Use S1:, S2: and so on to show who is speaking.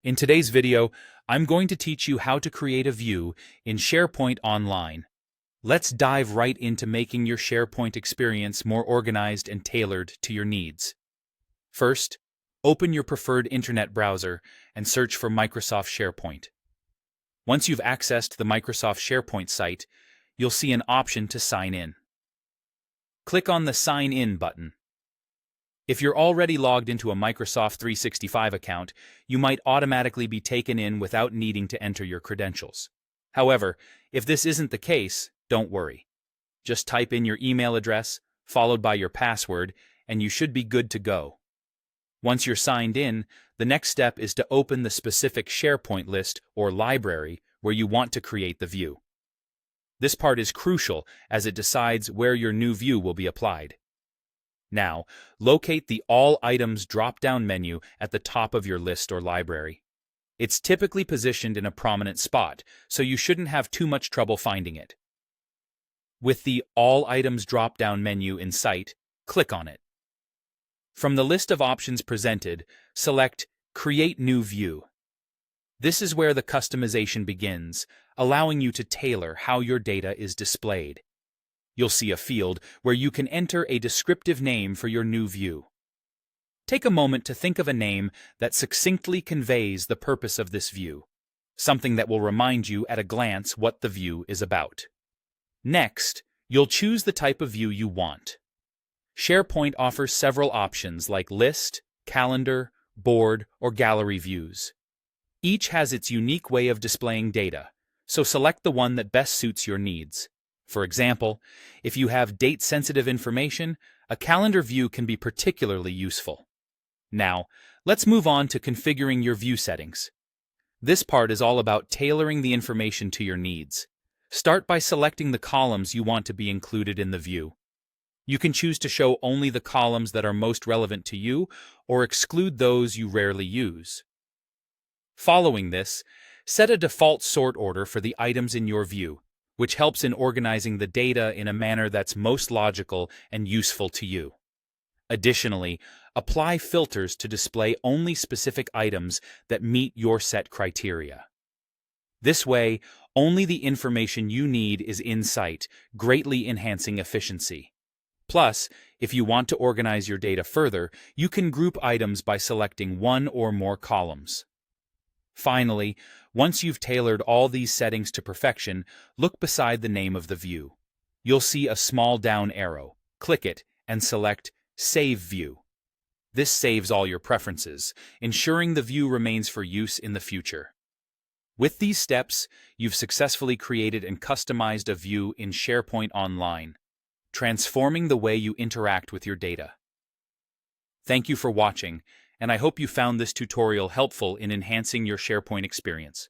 S1: In today's video, I'm going to teach you how to create a view in SharePoint Online. Let's dive right into making your SharePoint experience more organized and tailored to your needs. First, open your preferred internet browser and search for Microsoft SharePoint. Once you've accessed the Microsoft SharePoint site, you'll see an option to sign in. Click on the Sign In button. If you're already logged into a Microsoft 365 account, you might automatically be taken in without needing to enter your credentials. However, if this isn't the case, don't worry. Just type in your email address, followed by your password, and you should be good to go. Once you're signed in, the next step is to open the specific SharePoint list or library where you want to create the view. This part is crucial as it decides where your new view will be applied. Now, locate the All Items drop-down menu at the top of your list or library. It's typically positioned in a prominent spot, so you shouldn't have too much trouble finding it. With the All Items drop-down menu in sight, click on it. From the list of options presented, select Create New View. This is where the customization begins, allowing you to tailor how your data is displayed. You'll see a field where you can enter a descriptive name for your new view. Take a moment to think of a name that succinctly conveys the purpose of this view, something that will remind you at a glance what the view is about. Next, you'll choose the type of view you want. SharePoint offers several options like list, calendar, board, or gallery views. Each has its unique way of displaying data, so select the one that best suits your needs. For example, if you have date-sensitive information, a calendar view can be particularly useful. Now, let's move on to configuring your view settings. This part is all about tailoring the information to your needs. Start by selecting the columns you want to be included in the view. You can choose to show only the columns that are most relevant to you or exclude those you rarely use. Following this, set a default sort order for the items in your view, which helps in organizing the data in a manner that's most logical and useful to you. Additionally, apply filters to display only specific items that meet your set criteria. This way, only the information you need is in sight, greatly enhancing efficiency. Plus, if you want to organize your data further, you can group items by selecting one or more columns. Finally, once you've tailored all these settings to perfection, look beside the name of the view. You'll see a small down arrow. Click it and select Save View. This saves all your preferences, ensuring the view remains for use in the future. With these steps, you've successfully created and customized a view in SharePoint Online, transforming the way you interact with your data. Thank you for watching, and I hope you found this tutorial helpful in enhancing your SharePoint experience.